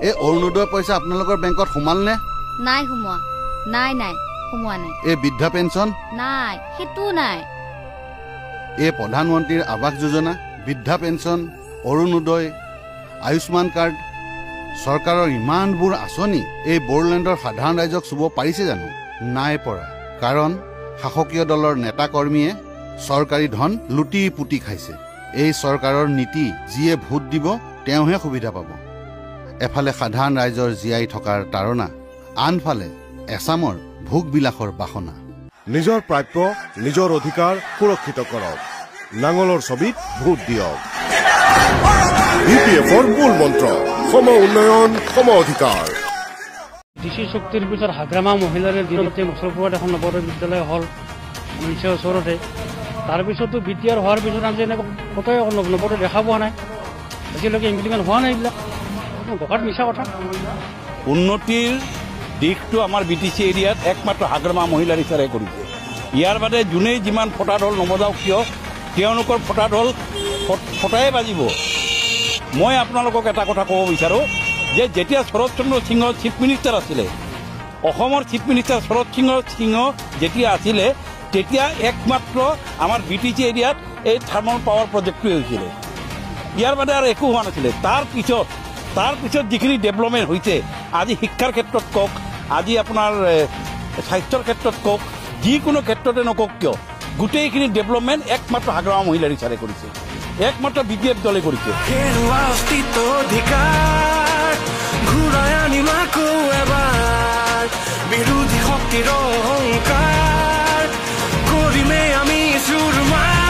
এই অৰুণোদয় পইচা আপোনালোকৰ বেংকত সোমাল নে? নাই সোমোৱা। নাই সোমোৱা নাই। এই বৃদ্ধা পেঞ্চন? নাই, সেইটো নাই। এই প্ৰধানমন্ত্ৰীৰ আৱাস যোজনা, বৃদ্ধা পেঞ্চন, অৰুণোদয়, আয়ুষ্মান কাৰ্ড, চৰকাৰৰ ইমানবোৰ আঁচনি এই বড়োলেণ্ডৰ সাধাৰণ ৰাইজক চুব পাৰিছে জানো? নাই পৰা। কাৰণ শাসকীয় দলৰ নেতা কৰ্মীয়ে চৰকাৰী ধন লুটি পুতি খাইছে। এই চৰকাৰৰ নীতি যিয়ে ভোট দিব তেওঁহে সুবিধা পাব। এফালে সাধাৰণ ৰাইজৰ জীয়াই থকাৰ তাৰণা, আনফালে এছামৰ ভোগবিলাসৰ বাসনা। নিজৰ প্ৰাপ্য, নিজৰ অধিকাৰ সুৰক্ষিত কৰক। নাঙলৰ ছবিত ভোট দিয়ক। ইপিএফৰ মূল মন্ত্ৰ, সম উন্নয়ন, সম অধিকাৰ। ডিচি শক্তিৰ পিছত হাগ্ৰামা মহিলাৰে দিনতে মুছলপুৰত এখন নৱোদয় বিদ্যালয় হ'ল নিচেই ওচৰতে। তাৰপিছতো বিটিআৰ হোৱাৰ পিছত আমি এনেকৈ কতোৱে নৱোদয় দেখা পোৱা নাই। আজিলৈকে ইমপ্লিমেণ্ট হোৱা নাই এইবিলাক। বকাত মিছা কথা। উন্নতিৰ দিশটো আমাৰ BTC এৰিয়াত একমাত্ৰ হাগ্ৰামা মহিলা ৰিচাৰে কৰিছে। ইয়াৰ বাদে যোনেই যিমান ফটা ঢোল নবজাওক কিয় তেওঁলোকৰ ফটা ঢোল ফটাই বাজিব। মই আপোনালোকক এটা কথা ক'ব বিচাৰোঁ যে যেতিয়া শৰৎ চন্দ্ৰ সিংহ চিফ মিনিষ্টাৰ আছিলে, অসমৰ চিফ মিনিষ্টাৰ শৰৎ সিংহ যেতিয়া আছিলে তেতিয়া একমাত্ৰ আমাৰ BTC এৰিয়াত এই থাৰ্মেল পাৱাৰ প্ৰজেক্টটোৱে হৈছিলে। ইয়াৰ বাদে আৰু একো হোৱা নাছিলে। তাৰ পিছত যিখিনি ডেভেলপমেণ্ট হৈছে, আজি শিক্ষাৰ ক্ষেত্ৰত কওক, আজি আপোনাৰ স্বাস্থ্যৰ ক্ষেত্ৰত কওক, যিকোনো ক্ষেত্ৰতে নকওক কিয় গোটেইখিনি ডেভেলপমেণ্ট একমাত্ৰ হাগ্ৰামা মহিলা ৰিচাৰে কৰিছে, একমাত্ৰ BPF দলে কৰিছে। বিৰোধী শক্তিৰ অহংকাৰ কৰিমে আমি চুৰমাৰ।